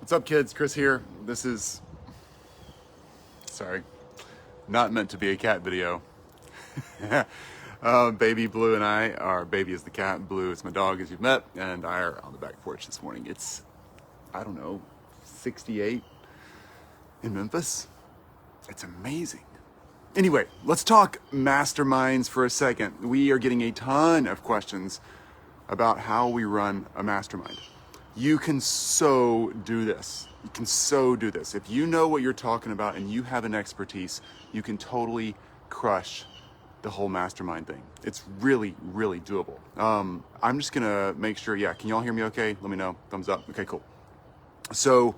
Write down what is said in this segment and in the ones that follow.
What's up, kids? Chris here. This is, sorry, not meant to be a cat video. Baby Blue and I, our baby is the cat, Blue is my dog, as you've met, and I are on the back porch this morning. It's, I don't know, 68 in Memphis. It's amazing. Anyway, let's talk masterminds for a second. We are getting a ton of questions about how we run a mastermind. You can so do this. You can so do this. If you know what you're talking about and you have an expertise, you can totally crush the whole mastermind thing. It's really, really doable. I'm just gonna make sure, yeah, can y'all hear me okay? Let me know, thumbs up. Okay, cool. So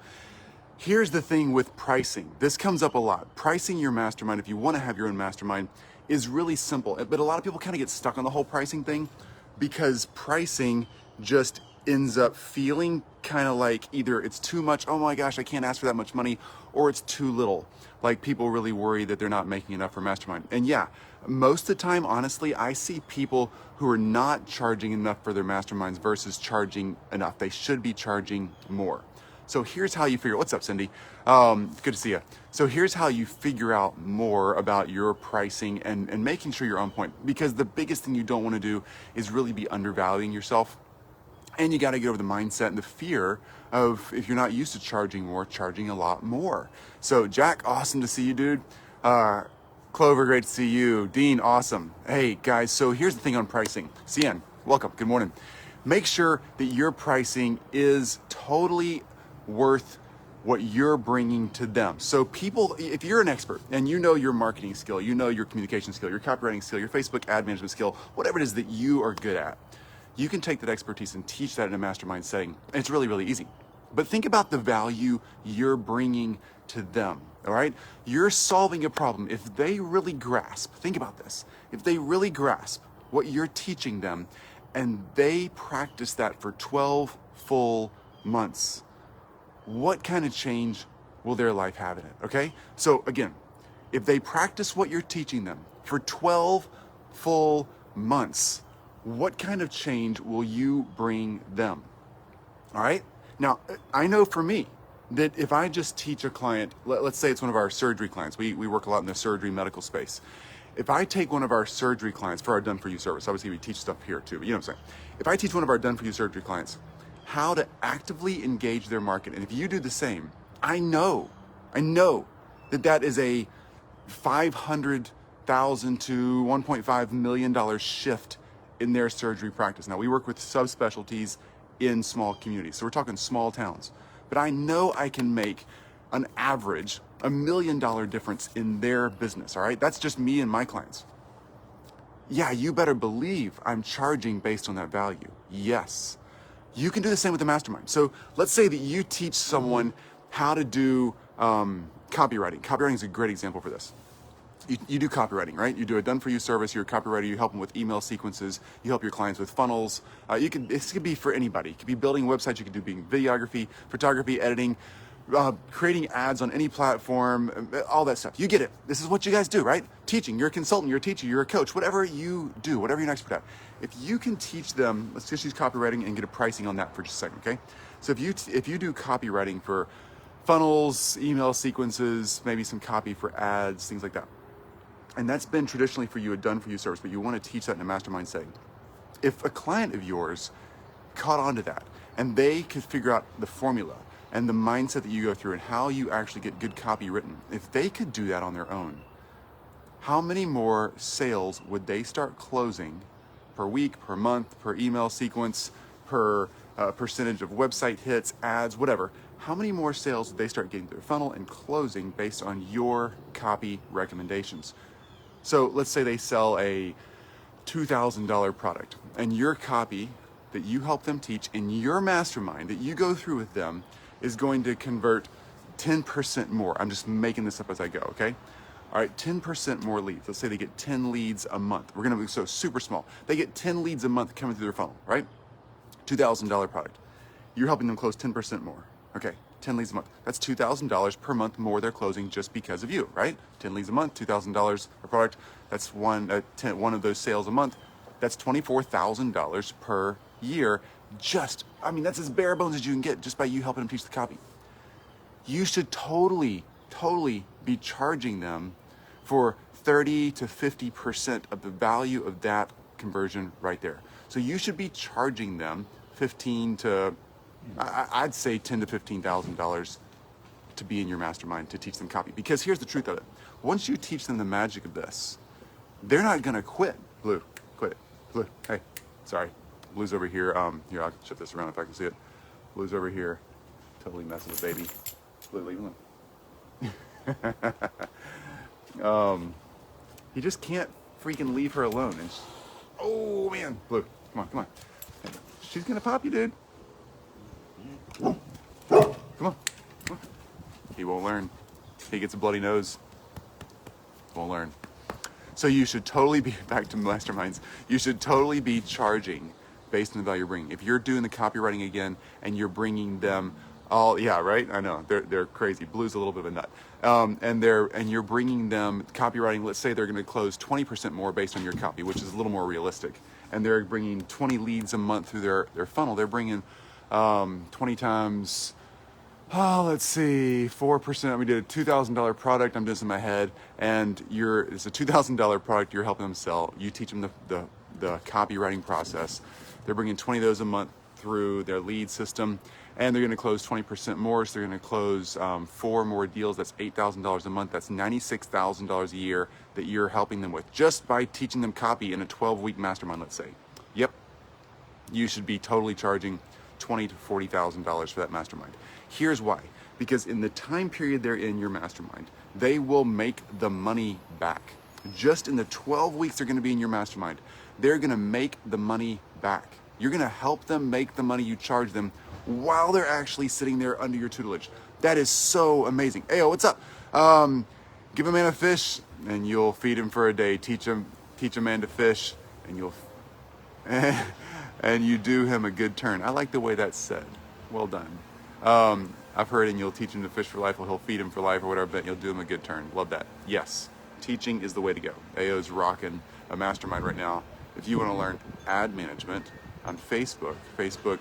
here's the thing with pricing. This comes up a lot. Pricing your mastermind, if you wanna have your own mastermind, is really simple. But a lot of people kind of get stuck on the whole pricing thing because pricing just ends up feeling kind of like either it's too much, oh my gosh, I can't ask for that much money, or it's too little. Like people really worry that they're not making enough for mastermind. And yeah, most of the time, honestly, I see people who are not charging enough for their masterminds versus charging enough. They should be charging more. So here's how you figure, what's up, Cindy? Good to see you. So here's how you figure out more about your pricing and making sure you're on point, because the biggest thing you don't want to do is really be undervaluing yourself. And you got to get over the mindset and the fear of, if you're not used to charging more, charging a lot more. So Jack, awesome to see you, dude. Clover, great to see you. Dean, awesome. Hey guys, so here's the thing on pricing. CN, welcome, good morning. Make sure that your pricing is totally worth what you're bringing to them. So people, if you're an expert and you know your marketing skill, you know your communication skill, your copywriting skill, your Facebook ad management skill, whatever it is that you are good at, you can take that expertise and teach that in a mastermind setting. And it's really, really easy. But think about the value you're bringing to them, all right? You're solving a problem. If they really grasp, think about this, if they really grasp what you're teaching them and they practice that for 12 full months, what kind of change will their life have in it, okay? So again, if they practice what you're teaching them for 12 full months, what kind of change will you bring them? All right. Now, I know for me that if I just teach a client, let's say it's one of our surgery clients, we work a lot in the surgery medical space. If I take one of our surgery clients for our done for you service, obviously we teach stuff here too, but you know what I'm saying? If I teach one of our done for you surgery clients how to actively engage their market, and if you do the same, I know that that is a $500,000 to $1.5 million shift in their surgery practice. Now, we work with subspecialties in small communities, so we're talking small towns. But I know I can make an average $1 million difference in their business, all right? That's just me and my clients. Yeah, you better believe I'm charging based on that value. Yes. You can do the same with the mastermind. So let's say that you teach someone how to do copywriting. Copywriting is a great example for this. You do copywriting, right? You do a done-for-you service. You're a copywriter. You help them with email sequences. You help your clients with funnels. This could be for anybody. It could be building websites. You could do videography, photography, editing, creating ads on any platform, all that stuff. You get it. This is what you guys do, right? Teaching. You're a consultant. You're a teacher. You're a coach. Whatever you do, whatever you're an expert at. If you can teach them, let's just use copywriting and get a pricing on that for just a second, okay? So if you do copywriting for funnels, email sequences, maybe some copy for ads, things like that, and that's been traditionally for you a done-for-you service, but you want to teach that in a mastermind setting. If a client of yours caught on to that and they could figure out the formula and the mindset that you go through and how you actually get good copy written, if they could do that on their own, how many more sales would they start closing per week, per month, per email sequence, per percentage of website hits, ads, whatever? How many more sales would they start getting through their funnel and closing based on your copy recommendations? So let's say they sell a $2,000 product and your copy that you help them teach in your mastermind that you go through with them is going to convert 10% more. I'm just making this up as I go, okay? All right, 10% more leads. Let's say they get 10 leads a month. We're gonna be so super small. They get 10 leads a month coming through their funnel, right? $2,000 product. You're helping them close 10% more. Okay, 10 leads a month. That's $2,000 per month more they're closing just because of you, right? 10 leads a month, $2,000 a product. That's one of those sales a month. That's $24,000 per year. That's as bare bones as you can get just by you helping them teach the copy. you should totally be charging them for 30 to 50% of the value of that conversion right there. So you should be charging them I'd say $10,000 to $15,000 to be in your mastermind to teach them copy. Because here's the truth of it. Once you teach them the magic of this, they're not gonna quit. Blue, quit it. Blue, hey, sorry. Blue's over here. Here, I'll shift this around if I can see it. Blue's over here. Totally messes with baby. Blue, leave him alone. He just can't freaking leave her alone. And oh man, Blue, come on. Hey, she's gonna pop you, dude. Come on. He won't learn. He gets a bloody nose. Won't learn. So you should totally be, back to masterminds, you should totally be charging based on the value you're bringing. If you're doing the copywriting again and you're bringing them all, yeah, right? I know, they're crazy. Blue's a little bit of a nut. And you're bringing them copywriting, let's say they're gonna close 20% more based on your copy, which is a little more realistic. And they're bringing 20 leads a month through their funnel. They're bringing 20 times, let's see, 4%. We did a $2,000 product. I'm doing this in my head. And it's a $2,000 product you're helping them sell. You teach them the copywriting process. They're bringing 20 of those a month through their lead system. And they're going to close 20% more. So they're going to close 4 more deals. That's $8,000 a month. That's $96,000 a year that you're helping them with just by teaching them copy in a 12-week mastermind, let's say. Yep. You should be totally charging $20,000 to $40,000 for that mastermind. Here's why. Because in the time period they're in your mastermind, they will make the money back. Just in the 12 weeks they're going to be in your mastermind, they're going to make the money back. You're going to help them make the money you charge them while they're actually sitting there under your tutelage. That is so amazing. Hey, what's up? Give a man a fish and you'll feed him for a day. Teach a man to fish and and you do him a good turn. I like the way that's said. Well done. I've heard, and you'll teach him to fish for life, or he'll feed him for life, or whatever, but you'll do him a good turn. Love that. Yes, teaching is the way to go. AO's rocking a mastermind right now. If you want to learn ad management on Facebook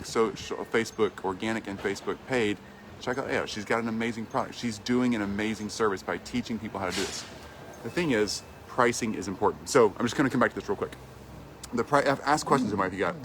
social, Facebook organic and Facebook paid, check out AO. She's got an amazing product. She's doing an amazing service by teaching people how to do this. The thing is, pricing is important. So I'm just going to come back to this real quick. Ask questions if you got.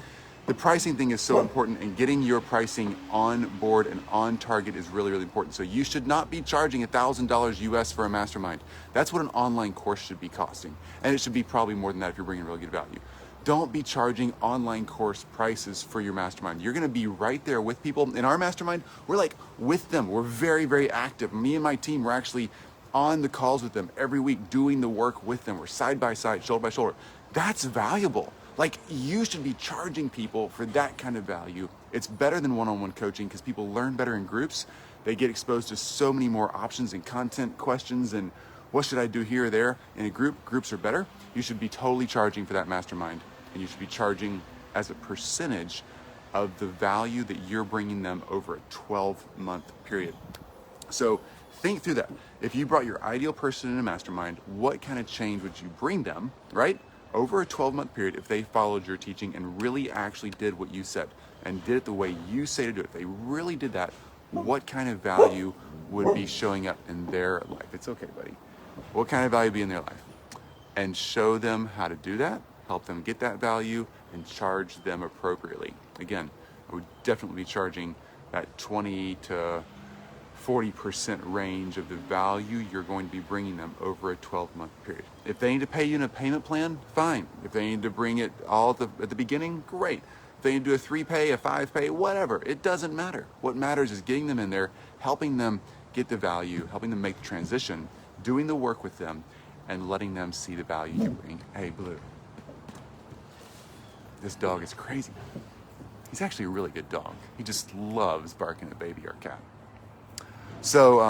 The pricing thing is so important, and getting your pricing on board and on target is really, really important. So you should not be charging $1,000 US for a mastermind. That's what an online course should be costing. And it should be probably more than that if you're bringing really good value. Don't be charging online course prices for your mastermind. You're gonna be right there with people. In our mastermind, we're like with them. We're very, very active. Me and my team, we're actually on the calls with them every week, doing the work with them. We're side by side, shoulder by shoulder. That's valuable. Like, you should be charging people for that kind of value. It's better than one-on-one coaching because people learn better in groups. They get exposed to so many more options and content questions and what should I do here or there. In a group, groups are better. You should be totally charging for that mastermind, and you should be charging as a percentage of the value that you're bringing them over a 12-month period. So think through that. If you brought your ideal person in a mastermind, what kind of change would you bring them, right? Over a 12-month period, if they followed your teaching and really actually did what you said and did it the way you say to do it, if they really did that, what kind of value would be showing up in their life? It's okay, buddy. What kind of value would be in their life? And show them how to do that, help them get that value, and charge them appropriately. Again, I would definitely be charging that 20 to 40% range of the value you're going to be bringing them over a 12-month period. If they need to pay you in a payment plan, fine. If they need to bring it all at the beginning, great. If they need to do a 3-pay, a 5-pay, whatever, it doesn't matter. What matters is getting them in there, helping them get the value, helping them make the transition, doing the work with them, and letting them see the value you bring. Hey, Blue, this dog is crazy. He's actually a really good dog. He just loves barking at baby or cat. So,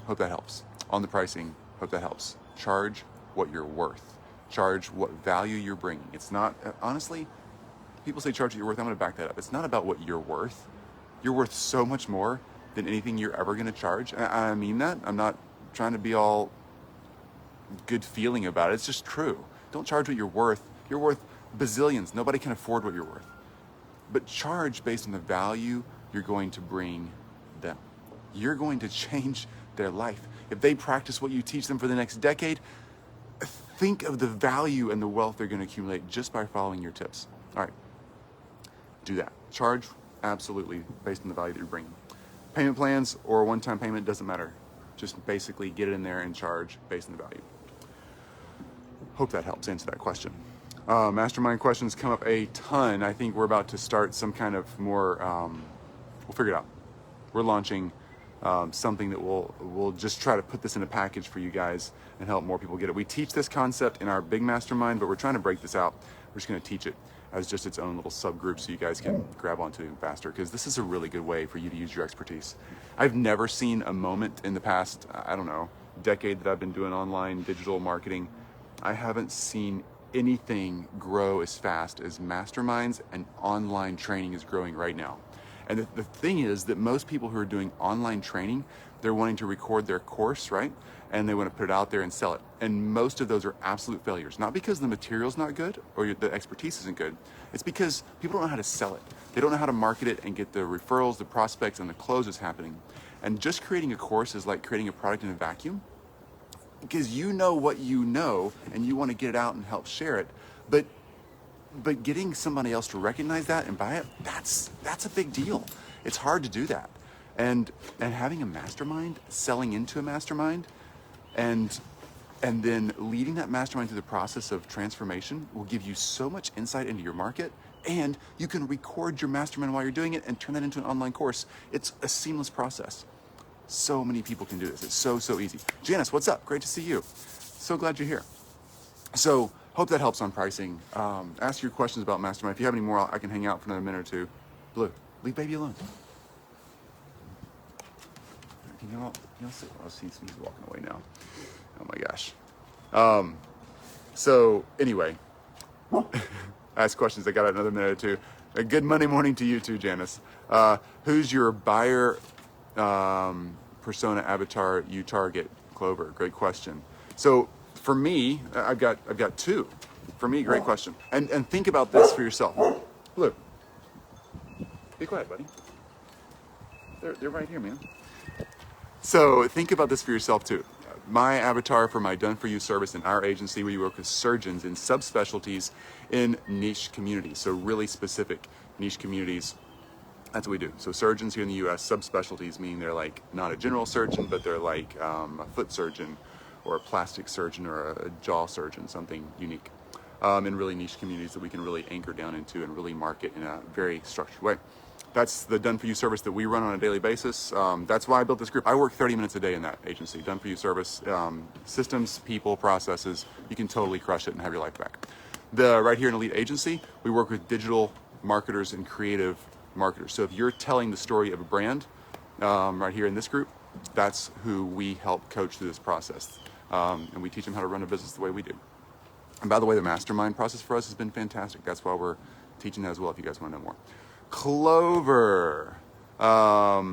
hope that helps. On the pricing, hope that helps. Charge what you're worth. Charge what value you're bringing. It's not, honestly, people say charge what you're worth. I'm going to back that up. It's not about what you're worth. You're worth so much more than anything you're ever going to charge. And I mean that. I'm not trying to be all good feeling about it. It's just true. Don't charge what you're worth. You're worth bazillions. Nobody can afford what you're worth. But charge based on the value you're going to bring them. you're going to change their life. If they practice what you teach them for the next decade, think of the value and the wealth they're going to accumulate just by following your tips. All right, do that. Charge, absolutely, based on the value that you're bringing. Payment plans or one-time payment, doesn't matter. Just basically get it in there and charge based on the value. Hope that helps answer that question. Mastermind questions come up a ton. I think we're about to start some kind of more, we'll figure it out. We're launching something that we'll just try to put this in a package for you guys and help more people get it. We teach this concept in our big mastermind, but we're trying to break this out. We're just going to teach it as just its own little subgroup so you guys can grab onto it faster, because this is a really good way for you to use your expertise. I've never seen a moment in the past, I don't know, decade that I've been doing online digital marketing. I haven't seen anything grow as fast as masterminds and online training is growing right now. And the thing is that most people who are doing online training, they're wanting to record their course, right? And they want to put it out there and sell it. And most of those are absolute failures. Not because the material's not good or the expertise isn't good. It's because people don't know how to sell it. They don't know how to market it and get the referrals, the prospects, and the closes happening. And just creating a course is like creating a product in a vacuum, because you know what you know and you want to get it out and help share it. But getting somebody else to recognize that and buy it, that's a big deal. It's hard to do that. And having a mastermind, selling into a mastermind, and then leading that mastermind through the process of transformation will give you so much insight into your market, and you can record your mastermind while you're doing it and turn that into an online course. It's a seamless process. So many people can do this. It's so easy. Janice, what's up? Great to see you. So glad you're here. So hope that helps on pricing. Ask your questions about Mastermind. If you have any more, I can hang out for another minute or two. Blue, leave baby alone. Can you all see? Oh, he's walking away now. Oh my gosh. So anyway, ask questions. I got another minute or two. A good Monday morning to you too, Janice. Who's your buyer persona avatar you target? Clover, great question. So for me, I've got two. For me, great question. And think about this for yourself. Blue, be quiet, buddy. They're right here, man. So think about this for yourself too. My avatar for my Done For You service in our agency, we work with surgeons in subspecialties in niche communities. So really specific niche communities. That's what we do. So surgeons here in the US, subspecialties, meaning they're like not a general surgeon, but they're like a foot surgeon or a plastic surgeon or a jaw surgeon, something unique, in really niche communities that we can really anchor down into and really market in a very structured way. That's the Done For You service that we run on a daily basis. That's why I built this group. I work 30 minutes a day in that agency. Done For You service, systems, people, processes. You can totally crush it and have your life back. Right here in Elite Agency, we work with digital marketers and creative marketers. So if you're telling the story of a brand, right here in this group, that's who we help coach through this process. And we teach them how to run a business the way we do. And by the way, the mastermind process for us has been fantastic. That's why we're teaching that as well if you guys want to know more. Clover, a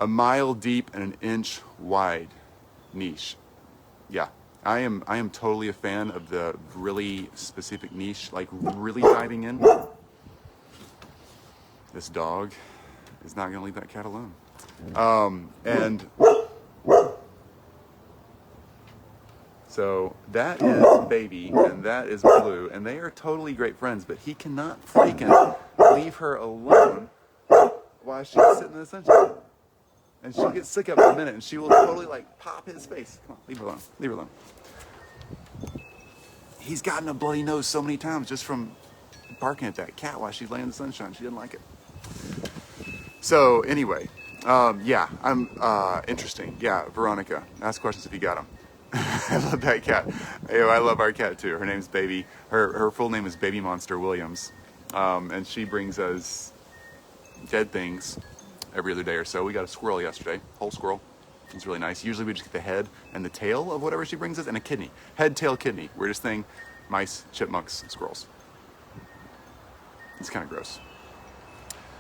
mile deep and an inch wide niche. Yeah, I am totally a fan of the really specific niche, like really diving in. This dog is not gonna leave that cat alone. And so that is Baby and that is Blue, and they are totally great friends, but he cannot freaking leave her alone while she's sitting in the sunshine. And she'll get sick of it in a minute and she will totally like pop his face. Come on, leave her alone, leave her alone. He's gotten a bloody nose so many times just from barking at that cat while she's laying in the sunshine. She didn't like it. So anyway, yeah, I'm interesting. Yeah, Veronica, ask questions if you got them. I love that cat. I love our cat too. Her name's Baby. Her full name is Baby Monster Williams, and she brings us dead things every other day or so. We got a squirrel yesterday, whole squirrel. It's really nice. Usually we just get the head and the tail of whatever she brings us, and a kidney. Head, tail, kidney. Weirdest thing: mice, chipmunks, squirrels. It's kind of gross.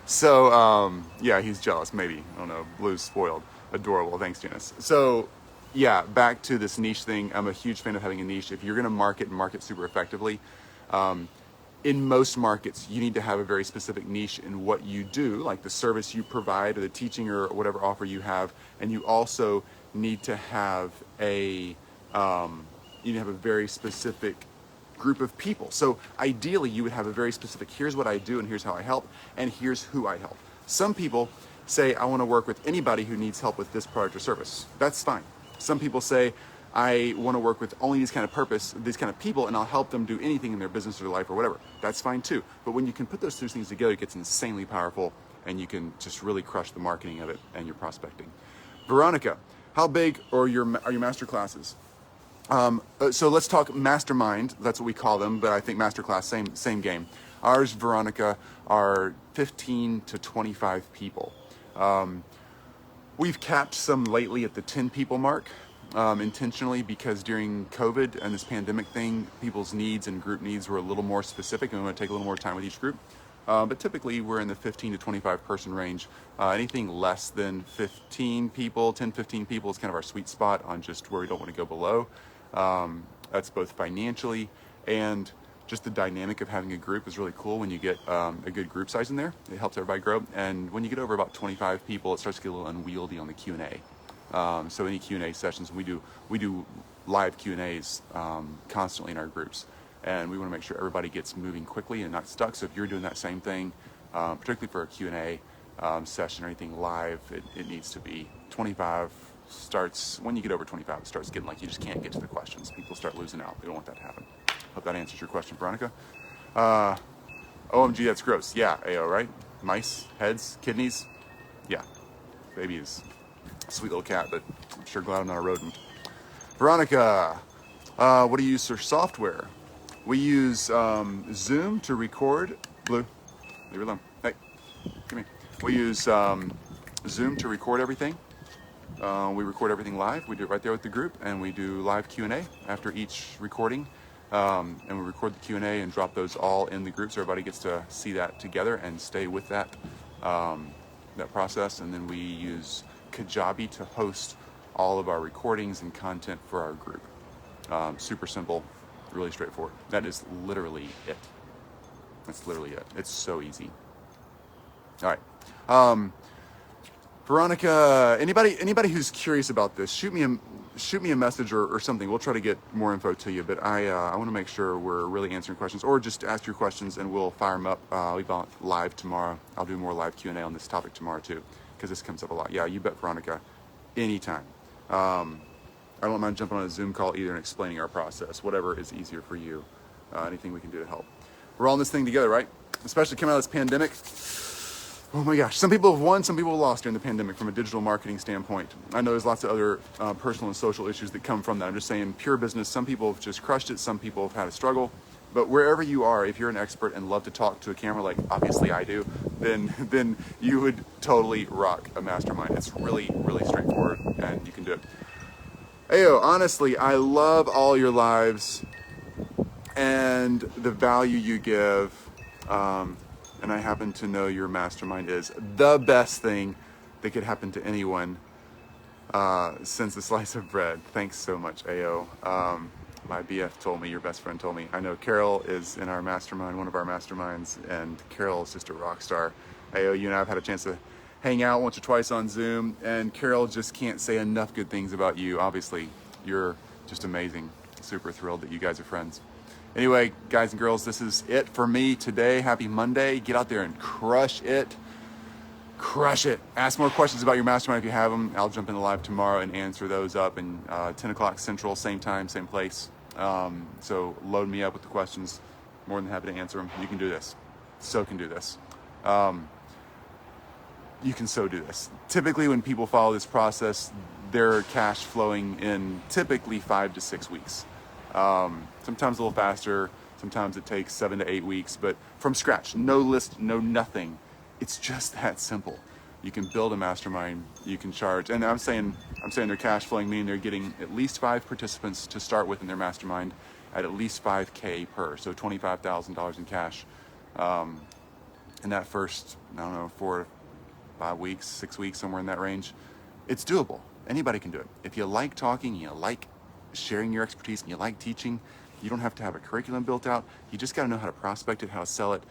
So yeah, he's jealous. Maybe, I don't know. Blue's spoiled. Adorable. Thanks, Janice. So. Yeah, back to this niche thing. I'm a huge fan of having a niche. If you're going to market and market super effectively, in most markets, you need to have a very specific niche in what you do, like the service you provide or the teaching or whatever offer you have. And you also need to have a very specific group of people. So ideally, you would have a very specific, here's what I do and here's how I help and here's who I help. Some people say, I want to work with anybody who needs help with this product or service. That's fine. Some people say, I want to work with only these kind of people, and I'll help them do anything in their business or their life or whatever. That's fine too. But when you can put those two things together, it gets insanely powerful, and you can just really crush the marketing of it and your prospecting. Veronica, how big are your master classes? So let's talk Mastermind. That's what we call them, but I think Masterclass, same game. Ours, Veronica, are 15 to 25 people. We've capped some lately at the 10 people mark. Intentionally, because during COVID and this pandemic thing, people's needs and group needs were a little more specific, and we want to take a little more time with each group. But typically, we're in the 15 to 25 person range. Anything less than 15 people, 10, 15 people is kind of our sweet spot on just where we don't want to go below. That's both financially and just the dynamic of having a group is really cool when you get a good group size in there. It helps everybody grow. And when you get over about 25 people, it starts to get a little unwieldy on the Q&A. So any Q&A sessions, we do live Q&As constantly in our groups, and we want to make sure everybody gets moving quickly and not stuck. So if you're doing that same thing, particularly for a Q&A session or anything live, it needs to be 25 starts. When you get over 25, it starts getting like you just can't get to the questions. People start losing out. We don't want that to happen. Hope that answers your question, Veronica. OMG, that's gross. Yeah, AO, right? Mice, heads, kidneys. Yeah, baby is sweet little cat, but I'm sure glad I'm not a rodent. Veronica, what do you use for software? We use Zoom to record. Blue, leave her alone. Hey, come here. We use Zoom to record everything. We record everything live. We do it right there with the group, and we do live Q&A after each recording. And we record the Q&A and drop those all in the group so everybody gets to see that together and stay with that process. And then we use Kajabi to host all of our recordings and content for our group. Super simple, really straightforward. That is literally it. That's literally it. It's so easy. All right. Veronica, anybody who's curious about this, shoot me a message or something. We'll try to get more info to you, but I want to make sure we're really answering questions, or just ask your questions and we'll fire them up. We'll be live tomorrow. I'll do more live Q&A on this topic tomorrow too, because this comes up a lot. Yeah, you bet, Veronica. Anytime. I don't mind jumping on a Zoom call either and explaining our process, whatever is easier for you. Anything we can do to help. We're all in this thing together, right? Especially coming out of this pandemic. Oh my gosh, some people have won, some people have lost during the pandemic from a digital marketing standpoint. I know there's lots of other personal and social issues that come from that. I'm just saying, pure business, some people have just crushed it, some people have had a struggle. But wherever you are, if you're an expert and love to talk to a camera, like obviously I do, then you would totally rock a mastermind. It's really, really straightforward, and you can do it. Ayo, honestly, I love all your lives and the value you give. And I happen to know your mastermind is the best thing that could happen to anyone since a slice of bread. Thanks so much, AO. My BF told me, your best friend told me. I know Carol is in our mastermind, one of our masterminds, and Carol is just a rock star. AO, you and I have had a chance to hang out once or twice on Zoom, and Carol just can't say enough good things about you. Obviously, you're just amazing. Super thrilled that you guys are friends. Anyway, guys and girls, this is it for me today. Happy Monday. Get out there and crush it. Crush it. Ask more questions about your mastermind if you have them. I'll jump in the live tomorrow and answer those up in 10 o'clock Central, same time, same place. So load me up with the questions. More than happy to answer them. You can do this. So can do this. You can so do this. Typically, when people follow this process, they're cash flowing in typically 5 to 6 weeks. Sometimes a little faster, sometimes it takes 7 to 8 weeks, but from scratch, no list, no nothing. It's just that simple. You can build a mastermind, you can charge, and I'm saying they're cash flowing, meaning they're getting at least 5 participants to start with in their mastermind at least $5K per, so $25,000 in cash. In that first, 4 to 5 weeks, 6 weeks, somewhere in that range. It's doable. Anybody can do it. If you like talking, you like sharing your expertise, and you like teaching, You don't have to have a curriculum built out. You just got to know how to prospect it, how to sell it.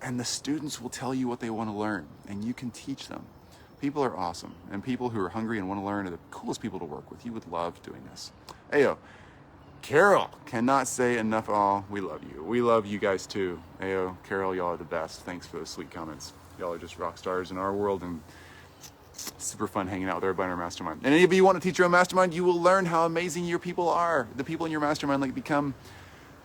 And the students will tell you what they want to learn, and you can teach them. People are awesome, and people who are hungry and want to learn are the coolest people to work with. You would love doing this. Ayo, Carol, cannot say enough. Oh, we love you. We love you guys too. Ayo, Carol, y'all are the best. Thanks for those sweet comments. Y'all are just rock stars in our world, and super fun hanging out with everybody in our mastermind. And any of you want to teach your own mastermind, you will learn how amazing your people are. The people in your mastermind like become,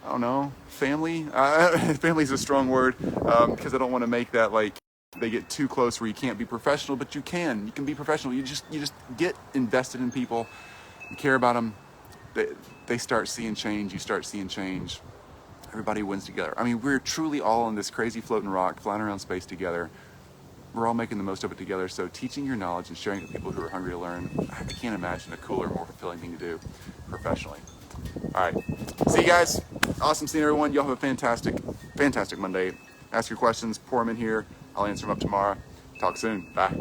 I don't know, family. Family is a strong word, because I don't want to make that like they get too close where you can't be professional, but you can. You can be professional. You just get invested in people. You care about them. They start seeing change. You start seeing change. Everybody wins together. I mean, we're truly all on this crazy floating rock, flying around space together. We're all making the most of it together. So teaching your knowledge and sharing it with people who are hungry to learn, I can't imagine a cooler, more fulfilling thing to do professionally. All right. See you guys. Awesome seeing everyone. Y'all have a fantastic, fantastic Monday. Ask your questions, pour them in here. I'll answer them up tomorrow. Talk soon. Bye.